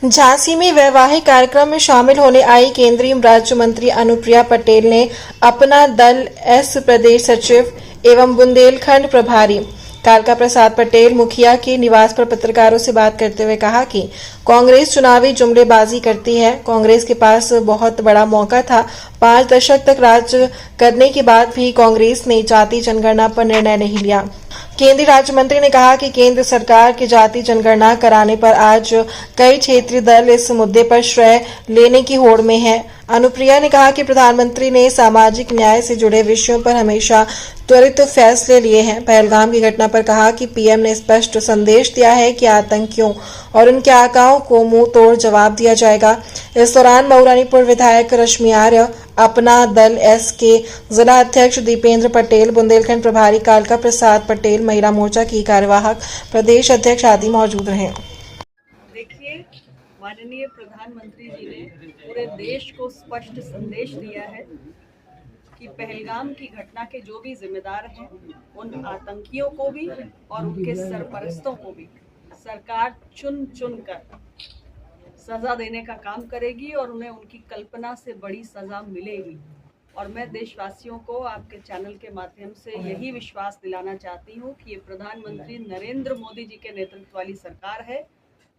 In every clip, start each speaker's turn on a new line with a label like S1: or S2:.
S1: झांसी में वैवाहिक कार्यक्रम में शामिल होने आई केंद्रीय राज्य मंत्री अनुप्रिया पटेल ने अपना दल एस प्रदेश सचिव एवं बुंदेलखंड प्रभारी कालका प्रसाद पटेल मुखिया के निवास पर पत्रकारों से बात करते हुए कहा कि कांग्रेस चुनावी जुमलेबाजी करती है। कांग्रेस के पास बहुत बड़ा मौका था। 5 दशक तक राज करने के बाद भी कांग्रेस ने जाति जनगणना पर निर्णय नहीं लिया। केंद्रीय राज्य मंत्री ने कहा कि केंद्र सरकार की जाति जनगणना कराने पर आज कई क्षेत्रीय दल इस मुद्दे पर श्रेय लेने की होड़ में हैं। अनुप्रिया ने कहा कि प्रधानमंत्री ने सामाजिक न्याय से जुड़े विषयों पर हमेशा त्वरित फैसले लिए हैं। पहलगाम की घटना पर कहा कि पीएम ने स्पष्ट संदेश दिया है कि आतंकियों और उनके आकाओं को मुंह तोड़ जवाब दिया जाएगा। इस दौरान मऊरानीपुर विधायक रश्मि आर्य, अपना दल एस के जिला अध्यक्ष दीपेंद्र पटेल, बुंदेलखंड प्रभारी कालका प्रसाद पटेल, महिला मोर्चा की कार्यवाहक प्रदेश अध्यक्ष आदि मौजूद रहे।
S2: देखिए, माननीय प्रधानमंत्री जी ने पूरे देश को स्पष्ट संदेश दिया है कि पहलगाम की घटना के जो भी जिम्मेदार हैं, उन आतंकियों को भी और उनके सरपरस्तों को भी सरकार चुन चुन कर सजा देने का काम करेगी और उन्हें उनकी कल्पना से बड़ी सजा मिलेगी। और मैं देशवासियों को आपके चैनल के माध्यम से यही विश्वास दिलाना चाहती हूँ कि ये प्रधानमंत्री नरेंद्र मोदी जी के नेतृत्व वाली सरकार है।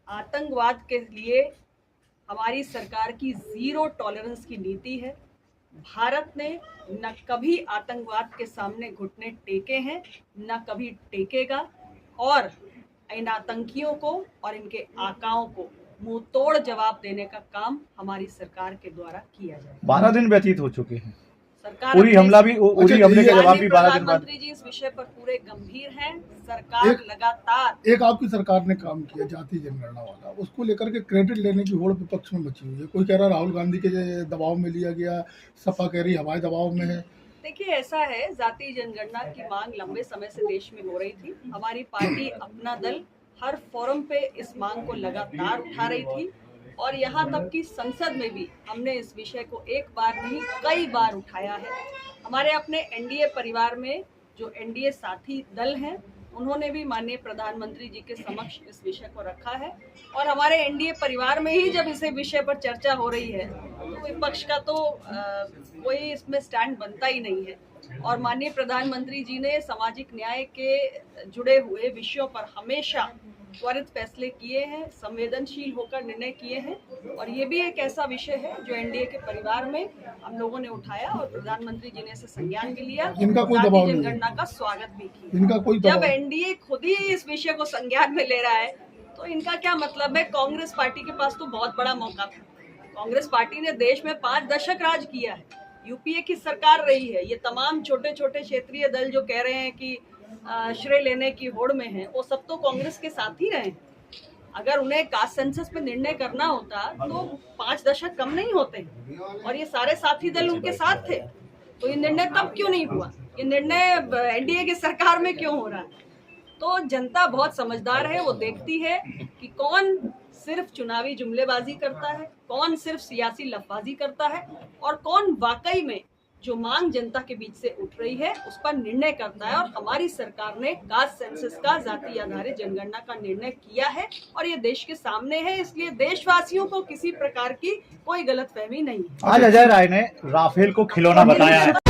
S2: आतंकवाद के लिए हमारी सरकार की जीरो टॉलरेंस की नीति है। भारत ने न कभी आतंकवाद के सामने घुटने टेके हैं, न कभी टेकेगा और इन आतंकियों को और इनके आकाओं को मुंह तोड़ जवाब देने का काम हमारी सरकार के द्वारा किया जाए।
S3: 12 दिन व्यतीत हो चुके हैं।
S2: सरकार
S3: उरी हमले के जवाब भी 12 दिन बाद।
S2: प्रधानमंत्री जी इस विषय पर पूरे गंभीर हैं। सरकार लगातार
S4: एक आपकी सरकार ने काम किया जाति जनगणना वाला, उसको लेकर के क्रेडिट लेने की होड़ विपक्ष में मची हुई है। कोई कह रहा राहुल गांधी के दबाव में लिया गया, सपा कह रही हमारे दबाव में है।
S2: देखिए, ऐसा है, जाति जनगणना की मांग लंबे समय से देश में हो रही थी। हमारी पार्टी अपना दल हर फोरम पे इस मांग को लगातार उठा रही थी और यहाँ तक कि संसद में भी हमने इस विषय को एक बार नहीं कई बार उठाया है। हमारे अपने एनडीए परिवार में जो एनडीए साथी दल हैं, उन्होंने भी माननीय प्रधानमंत्री जी के समक्ष इस विषय को रखा है और हमारे एनडीए परिवार में ही जब इस विषय पर चर्चा हो रही है तो विपक्ष का तो कोई इसमें स्टैंड बनता ही नहीं है। और माननीय प्रधानमंत्री जी ने सामाजिक न्याय के जुड़े हुए विषयों पर हमेशा त्वरित फैसले किए हैं, संवेदनशील होकर निर्णय किए हैं और ये भी एक ऐसा विषय है जो एनडीए के परिवार में हम लोगों ने उठाया और प्रधानमंत्री जी ने इसे संज्ञान भी लिया।
S4: इनका कोई दबाव नहीं,
S2: जनगणना का स्वागत भी किया।
S4: इनका कोई
S2: जब एनडीए खुद ही इस विषय को संज्ञान में ले रहा है तो इनका क्या मतलब है। कांग्रेस पार्टी के पास तो बहुत बड़ा मौका था। कांग्रेस पार्टी ने देश में 5 दशक राज किया है, यूपीए की सरकार रही है। ये तमाम छोटे छोटे क्षेत्रीय दल जो कह रहे हैं कि श्रेय लेने की होड़ में है, वो सब तो कांग्रेस के साथ ही रहे। अगर उन्हें कास्ट सेंसस पे निर्णय करना होता तो 5 दशक कम नहीं होते और ये सारे साथी दल उनके साथ थे, तो ये निर्णय तब क्यों नहीं हुआ? ये निर्णय एनडीए की सरकार में क्यों हो रहा है? तो जनता बहुत समझदार है, वो देखती है कि कौन सिर्फ चुनावी जुमलेबाजी करता है, कौन सिर्फ सियासी लफबाजी करता है और कौन वाकई में जो मांग जनता के बीच से उठ रही है उस पर निर्णय करता है। और हमारी सरकार ने कास्ट सेंसस का जाति आधारित जनगणना का निर्णय किया है और ये देश के सामने है, इसलिए देशवासियों को किसी प्रकार की कोई गलतफहमी नहीं है।
S3: आज अजय राय ने राफेल को खिलौना बताया है।